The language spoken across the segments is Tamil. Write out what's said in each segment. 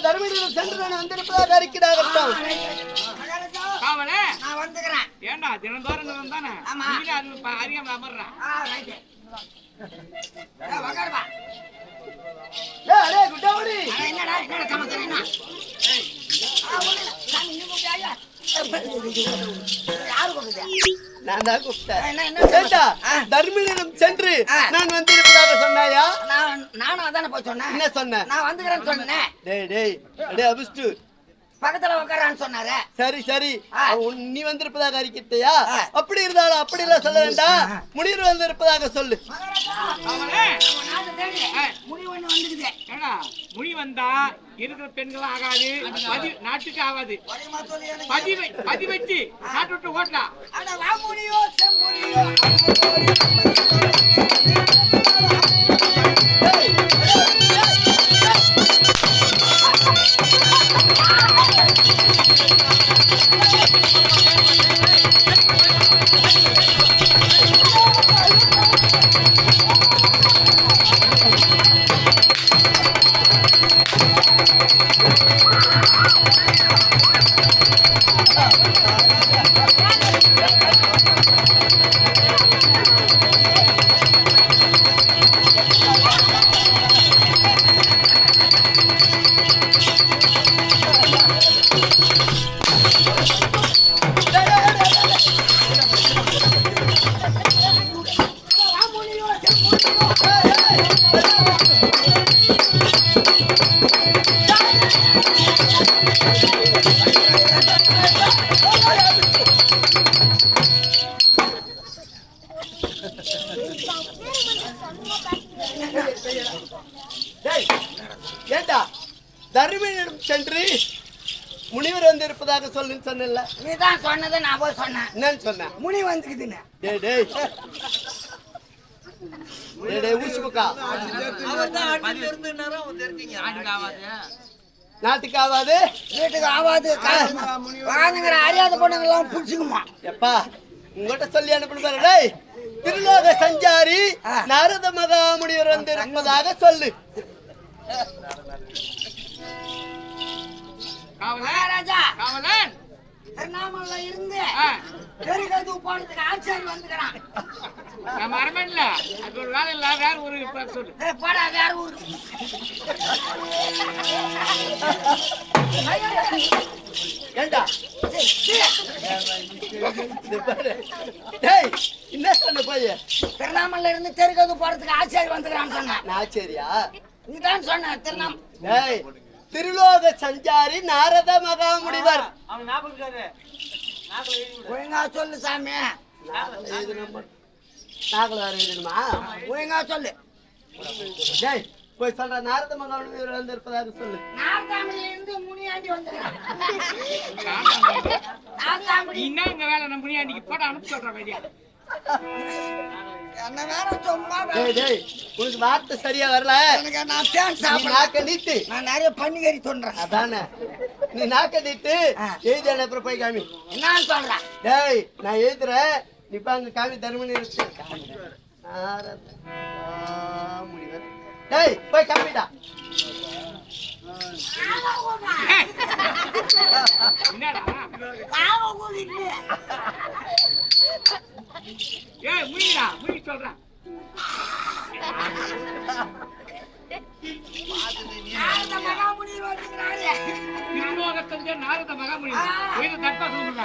தர்மபுரியில் சென்று நான் வந்திருப்பதாக அறிக்கிறாகட்டும். நான் வந்துக்கிறேன். ஏண்டா தினந்தோறும் வந்தானே அறியாம அமர்றான். என்னடா என்னடா சமாச்சாரம் என்ன? நான் தான் கூப்பிட்டேன். தர்மபுரியிடம் சென்று நான் வந்திருப்பதாக சொன்னாயா? நானும் அதானே போய் சொன்னேன். என்ன சொன்னேன்? நான் வந்துக்கிறேன்னு சொன்னேன். டேய் டேய் டேய் அபிஷ்டு பக்கத்துல உட்காரான்னு சொன்னாரு. சரி சரி நீ வந்திருப்பதாக அறிக்கிட்டியா? அப்படி இருந்தாலும் அப்படி எல்லாம் சொல்ல வேண்டாம். முனிவர் வந்திருப்பதாக சொல்லு. முனி வந்தா இருக்கிற பெண்கள் ஆகாது, நாட்டுக்கு ஆகாது. பதி வச்சு நாட்டு விட்டு ஓட்டலாம். ஏண்டா தர்மபுரியிடம் சென்று முனிவர் வந்து இருப்பதாக சொல்லுன்னு சொன்னல. நீதான் சொன்னதை நான் போய் சொன்னேன். என்னன்னு சொன்ன? முனி வந்துக்குதுன்னு. டேய் டேய் டேய் டேய் ஊசுக்கா நாட்டுக்கு ஆவாது வீட்டுக்கு ஆவாது. வாங்குற அறியாத பொண்ணுங்கெல்லாம் புடிச்சுக்குமா? எப்பா உங்ககிட்ட சொல்லி அனுப்பணும் பாரு. டேய் திருலோக சஞ்சாரி நாரத மகாமுனிவர் வந்து இருப்பதாக சொல்லு. ராஜா காவலன் திருநாமல்ல இருந்து பெருகது போனதுக்கு ஆச்சாரி வந்துக்கிறான். நம்ம அரமன்ல அது ஒரு வேலை இல்ல, வேற ஒரு சொல்லு. போடா வேற ஊரு. ஏண்டா டேய் என்ன சொன்ன போய்? திருநாமல்ல இருந்து தெருகது போறதுக்கு ஆச்சாரி வந்துக்கிறான்னு சொன்னேன். ஆச்சரியா? நீதான் சொன்ன திருநாம். டேய் திருலோக சஞ்சாரி நாரத மகாமுனிவர். ஒழுங்கா சொல்லு சாமி. நாகல எழுதணுமா? ஒழுங்கா சொல்லு. டேய் போய் சொல்ற நாரத மகாமுனிவர் வந்து இருப்பதாக சொல்லு. நார்தாமணில இருந்து முனியாண்டி வந்துக்கிறான். என்ன இங்க வேலை? நம்ம முனியாண்டிக்கு போட அனுப்பி சொல்ற வேண்டியா? என்ன வேற சும்மா டேய் டேய் உனக்கு வார்த்தை சரியா வரல. நான் தேன் சாப்பிட நாக்க நீட்டு. நான் நிறைய பன்னிகறி தொன்றேன். அதானே நீ நாக்க நீட்டு எழுதி அனுப்புற போய் காமி. என்ன சொல்ற? டேய் நான் எழுதுறேன் நீ பாங்க காமி தர்மபுரி இருக்கு. முடிவர் டேய் போய் காமிடா. என்னடா காவ கூதிட்டு ஏய் முனிடா முனி சொல்றேன். நாரத மகாமுனி வந்துக்கிறாரு. திருலோகத்தஞ்ச நாரத மகாமுனி உயிரை தப்பா சொல்லுங்க.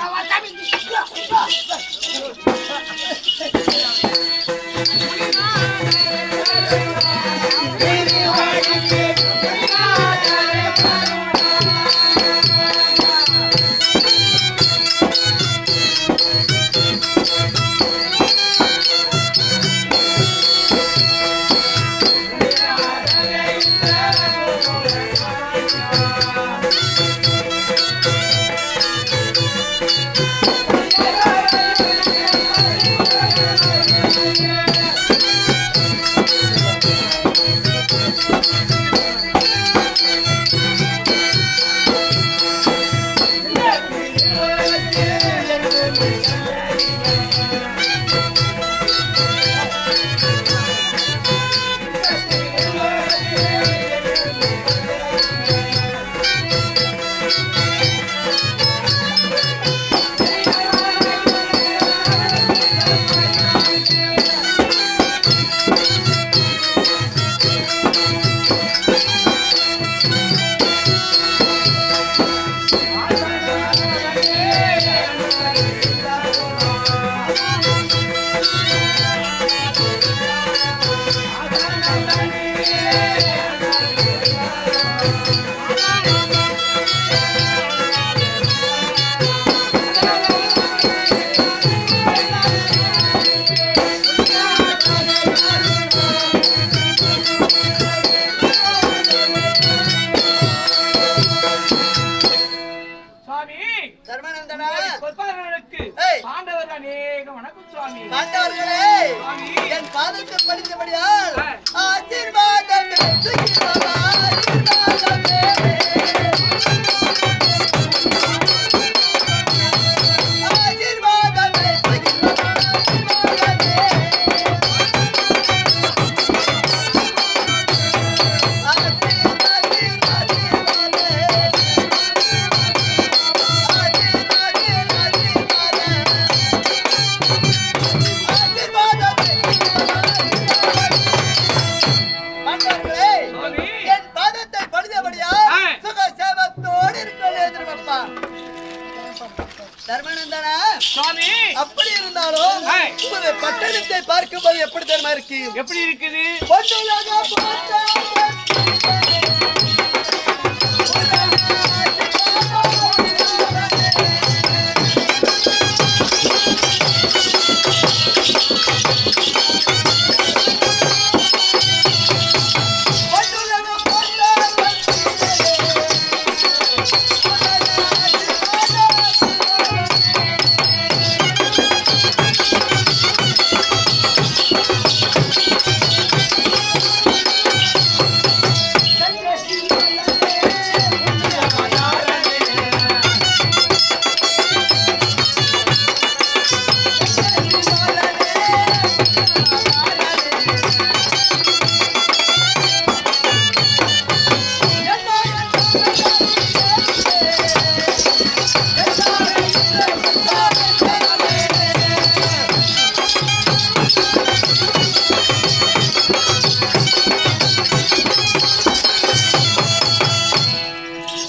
சுவாமி தர்மநந்தனா பொற்பாதங்களுக்கு ஏய். பாண்டவர் அநேக வணக்கம் சுவாமி. ஆண்டவர்களே சுவாமி என் பாதத்தில் படித்தபடியால் ஆ. ஆசீர்வாதமே சுகி பாபா ஆசீர்வாதமே ஆசீர்வாதமே சுகி பாபா ஆண்டவர்களே சுவாமி என் பாதத்தை படித்தபடியா ஆ. சுக சேவத்தோடு இருக்கா தர்மநந்தனா சுவாமி அப்படி இருந்தாலும் ஆ. உங்களுடைய பட்டணத்தை பார்க்கும்போது எப்படி தெரியுமா இருக்கு எப்படி இருக்குது? பொன்னுலக போற்ற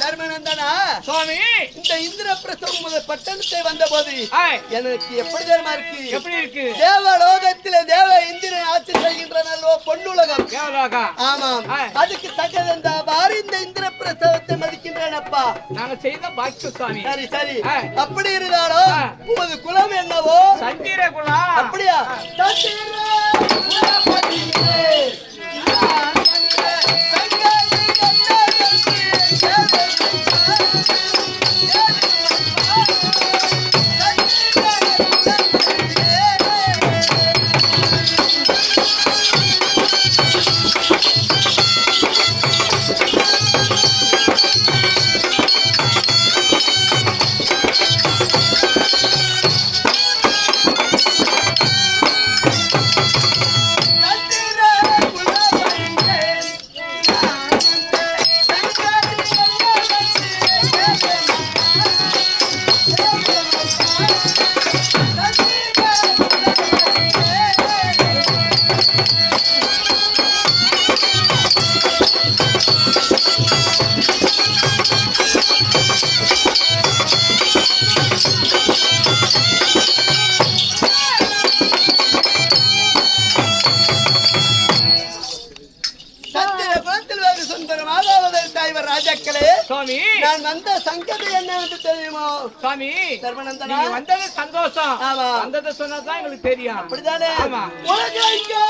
தர்மநந்தனா சுவாமி இந்த இந்திரபிரசவம் முதல் பட்டணத்தை வந்தபோது ஆய். எனக்கு எப்படி தெரியுமா இருக்கு எப்படி இருக்கு? தேவலோகத்திலே தேவ இந்திரன் ஆட்சி செய்கின்ற நல்ல பொன்னுலகம் தேவலோகா ஆமாம் ஆய். அதுக்கு தக்கதென்றாவாறு இந்த இந்திரபிரசவத்தை மதிக்கின்றனப்பா நாங்க செய்த பாக்கிய சுவாமி. சரி சரி ஆய். அப்படி இருந்தாலும் ஆ. உமது குலம் என்னவோ சந்திர குலா அப்படியா சத்திர குலபதியே. ராஜாக்களே சுவாமி நான் வந்த சங்கதி என்னவென்று தெரியுமோ சுவாமி தர்மநந்தனா நீங்க வந்தது சந்தோஷம். ஆமா. வந்ததை சொன்னதான் எங்களுக்கு தெரியும். அப்படிதானே ஆமா. உலகைக்கே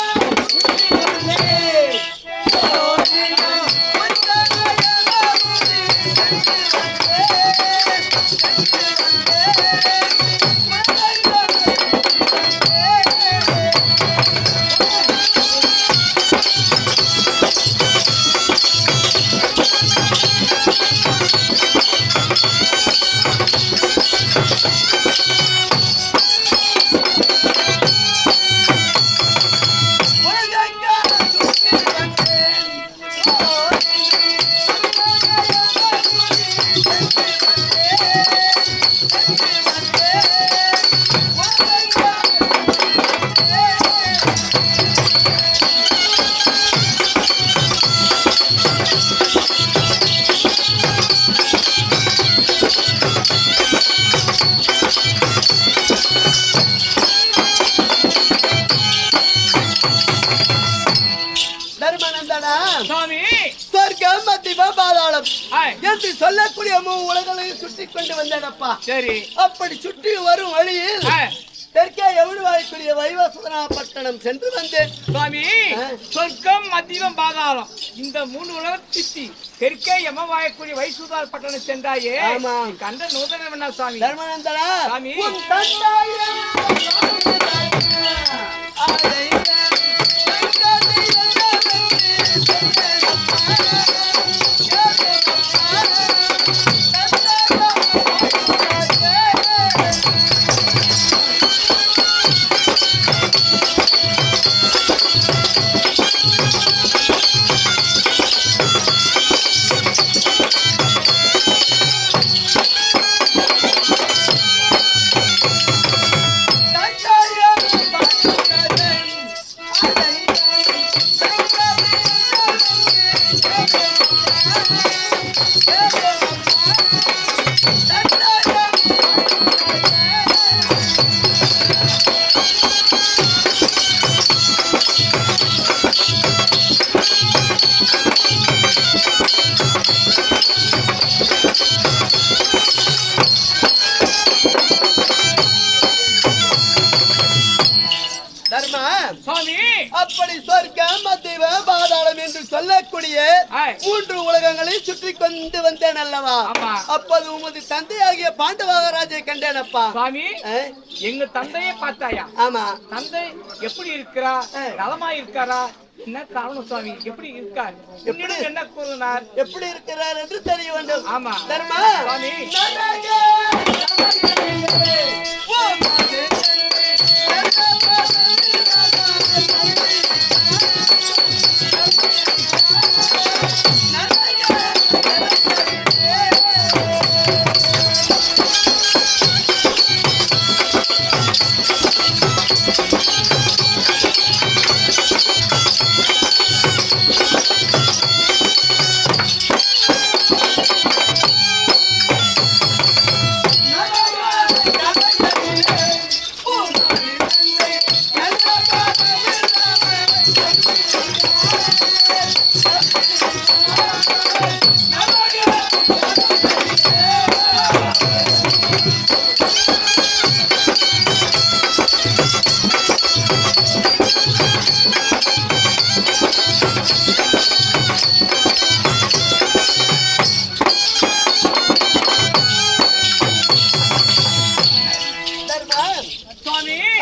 உலகைக்கே தர்மநந்தனா சுவாமி சொர்க்கம் மத்தியம பாதாளம் ஆய். என்று சொல்லக்கூடிய உலகங்களையும் சுற்றி கொண்டு வந்தேனப்பா. சரி அப்படி சுற்றி வரும் வழியில் ஆய். தெற்கே எவ்வளவு வாய்க்கூடிய வைவசுதனா பட்டணம் சென்று வந்தேன் சுவாமி சொர்க்கம் மத்தியம் பாதாளம் இந்த 3 உலகத்தி தெற்கே யம வாயக்கூடிய வைசுதால் பட்டணம் சென்றாயே ஆமா. கண்ட நூதனம் என்ன சுவாமி தர்மநந்தனா சாமி. உன் தந்தையே சுவாமி அப்படி சொர்க்கம் மத்தியம் பாதாளம் என்று சொல்லக்கூடிய ஆய். 3 உலகங்களை சுற்றி கொண்டு வந்தேன் அல்லவா. ஆமா. அப்போது உமது தந்தையாகிய பாண்டவராஜை கண்டேனப்பா. சுவாமி ஆ? எங்க தந்தையை பார்த்தாயா ஆமா. தந்தை எப்படி இருக்கிறா நலமா இருக்காரா என்ன காரணம் சுவாமி எப்படி இருக்கார் எப்படி என்ன கூறினார் எப்படி இருக்கிறார் என்று தெரிய வேண்டும். ஆமா. தர்மா சுவாமி.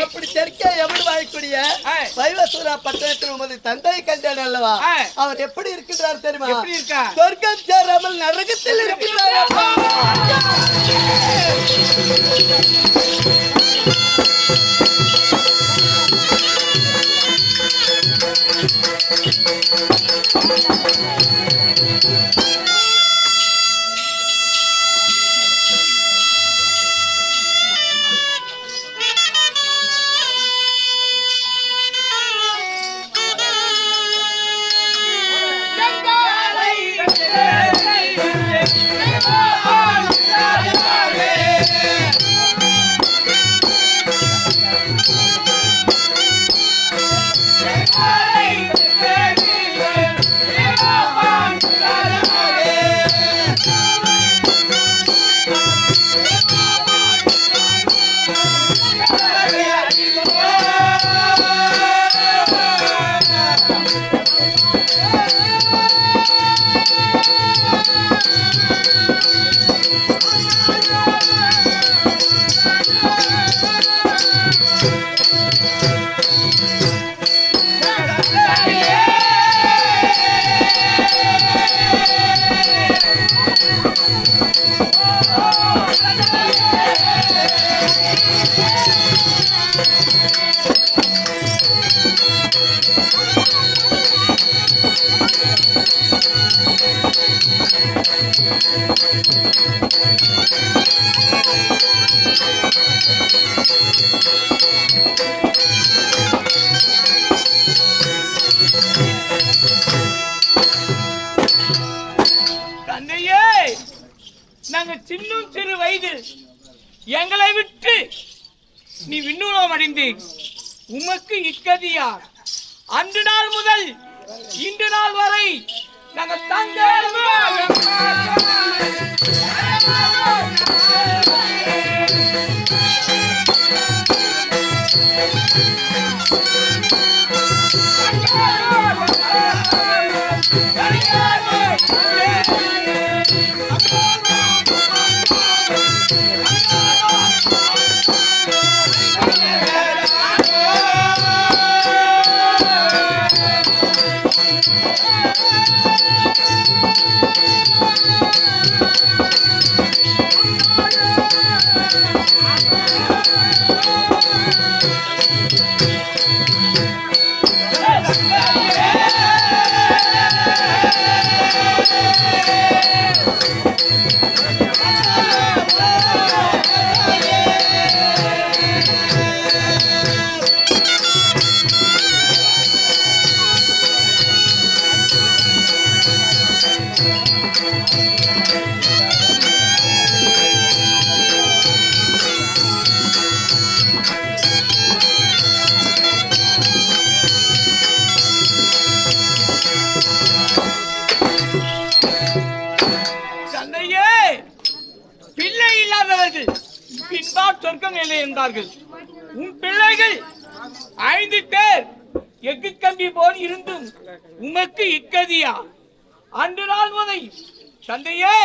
அப்படி தெற்கே எவ்வளவு வாய்க்கூடிய வைவசுதா பட்டணத்தில் உமது தந்தை கண்டேன் அல்லவா. அவர் எப்படி இருக்கின்றார் தெரியுமா. எப்படி இருக்கா சொர்க்கம் சேராமல் நரகத்தில் இருக்கின்றார். நாங்க சின்ன சிறு வயதில் எங்களை விட்டு நீ விண்ணுலகம் அடைந்து உமக்கு இக்கதியார் அன்று நாள் முதல் இன்று நாள் வரை நாங்கள் தங்க பிள்ளை இல்லாதவர்கள் பின்பார் சொர்க்கம் இல்லை என்றார்கள். உன் பிள்ளைகள் 5 பேர் எஃகு கம்பி போல் இருந்தும் உமக்கு இக்கதியா? அன்று நாள் முதல் தந்தையே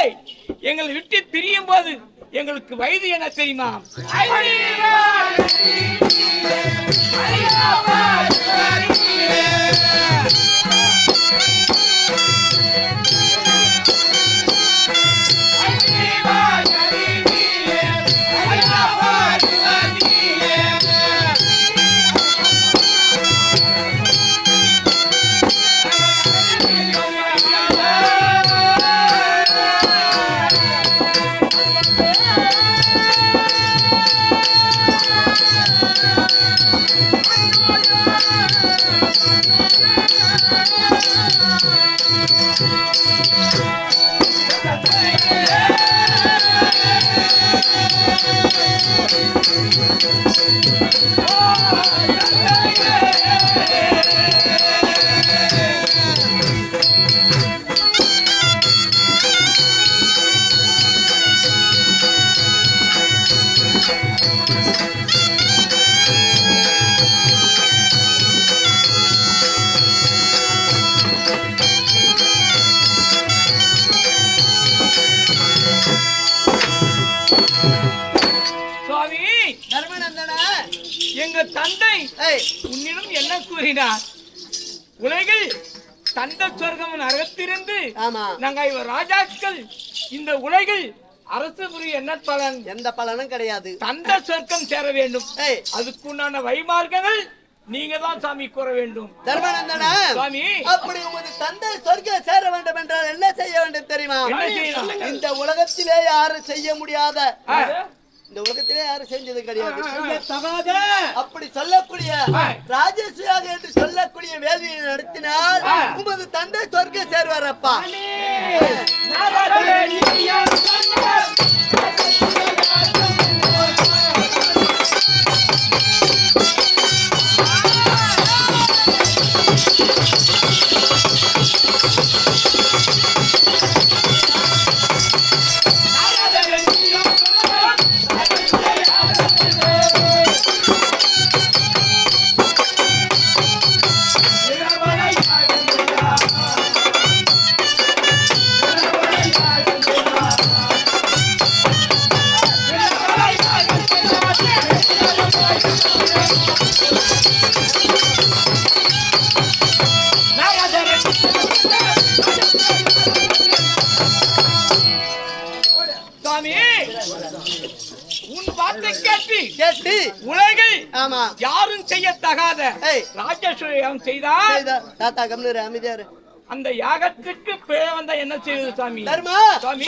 எங்களை விட்டு பிரியும் போது எங்களுக்கு வயது என்ன தெரியுமா? எங்க தந்தை உன்னிடம் என்ன கூறினார்? உலகில் தந்த சொர்க்கம் நரகத்திலிருந்து நாங்கள் இவர் ராஜாக்கள் இந்த உலகில் அரசு புரிய என்ன பலன்? எந்த பலனும் கிடையாது. தந்த சொர்க்கம் சேர வேண்டும். அதுக்குண்டான வழிமார்க்கங்கள் நீங்க தான் சாமி கூற வேண்டும். தர்மநந்தனா சாமி, அப்படி உமது தந்தை சொர்க்கம் சேர வேண்டும் என்றால் என்ன செய்ய வேண்டும் தெரியுமா? இந்த உலகத்திலே யாரும் செய்ய முடியாத, இந்த உலகத்திலே யாரும் செஞ்சது கிடையாது, அப்படி சொல்லக்கூடிய ராஜேஸ்வரியாக என்று சொல்லக்கூடிய வேலையை நடத்தினால் உமது தந்தை சொர்க்கம் சேர்வாரப்பா. உலகில் யாரும் செய்யத்தகாத ராஜேஸ்வரியம் செய்தார். தாத்தா கம்னு அமைதியாரு. அந்த யாகத்திற்கு பிழை வந்தா என்ன செய்வது சாமி? தர்மா சாமி,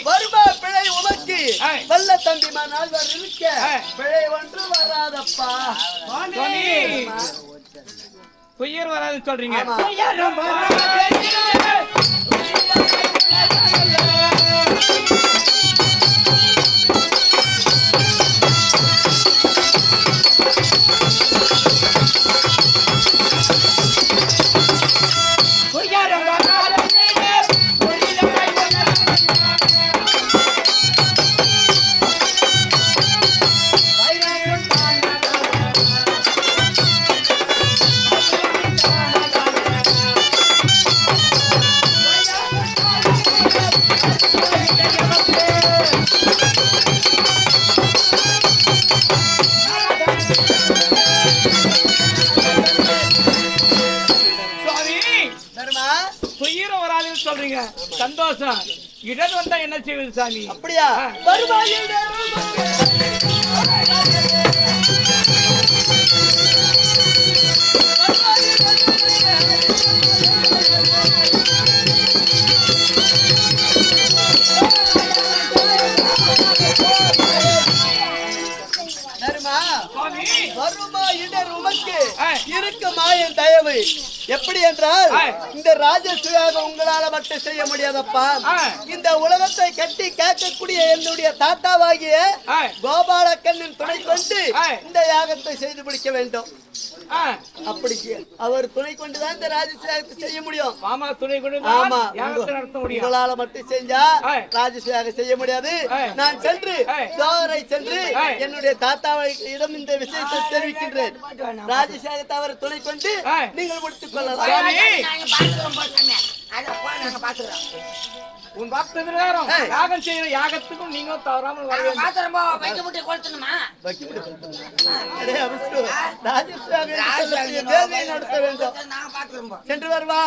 வருமா பிழை உமக்கு வல்ல தம்பிமா நால்வர் இருக்க பிழை ஒன்று வராதப்பா. துயர் வராதுன்னு சொல்றீங்க. சொல்றீங்க சந்தோஷம். இடது வந்தா என்ன செய்வது சாமி? அப்படியா? வருமா இடர் உமக்கு இருக்குமா என் தயவு? எப்படி என்றால் இந்த ராஜசுயாக உங்களால மட்டும் செய்ய முடியாதப்பா. இந்த உலகத்தை கட்டி கேட்கக்கூடிய என்னுடைய தாத்தாவாகிய கோபாலக்கண்ணின் துணை கொண்டு இந்த யாகத்தை செய்து முடிக்க வேண்டும். அப்படி அவர் துணை கொண்டுதான் இந்த ராஜசுயாகத்தை செய்ய முடியும். ஆமா, துணை கொண்டு நடத்த முடியும். உங்களால மட்டும் செஞ்சா ராஜசுயாக செய்ய முடியாது. நான் சென்று தோரை சென்று என்னுடைய தாத்தாவிடம் இந்த விஷயத்தை தெரிவிக்கின்றேன். ராஜசுயாகத்தை அவர் துணை கொண்டு நீங்கள் முடித்துக் கொள்ளலாம். உன் பக்தர் யாகம் செய்யற யாகத்துக்கும் நீங்க தவறாமல் வர வேண்டும். நடத்த வேண்டும். சென்று வருவா.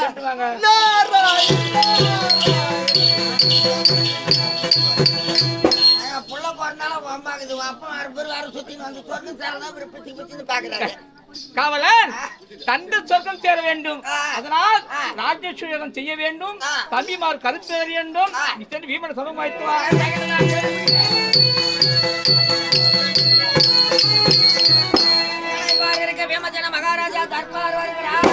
புள்ள போறதுனால வம்பாக்குது. அப்பா 6 பேர் வேற சுத்தி வந்து சொர்க்கம் சேரலாம் பிச்சு பாக்குறாங்க. காவலன் தந்த சொர்க்கம் சேர வேண்டும். அதனால் ராஜ்யசுயோகம் செய்ய வேண்டும். தம்பிமார் கருத்து வேண்டும். இத்தனை வீமன சமம் வாய்த்துவார். வேமஜன மகாராஜா தர்பார் வருகிறார்.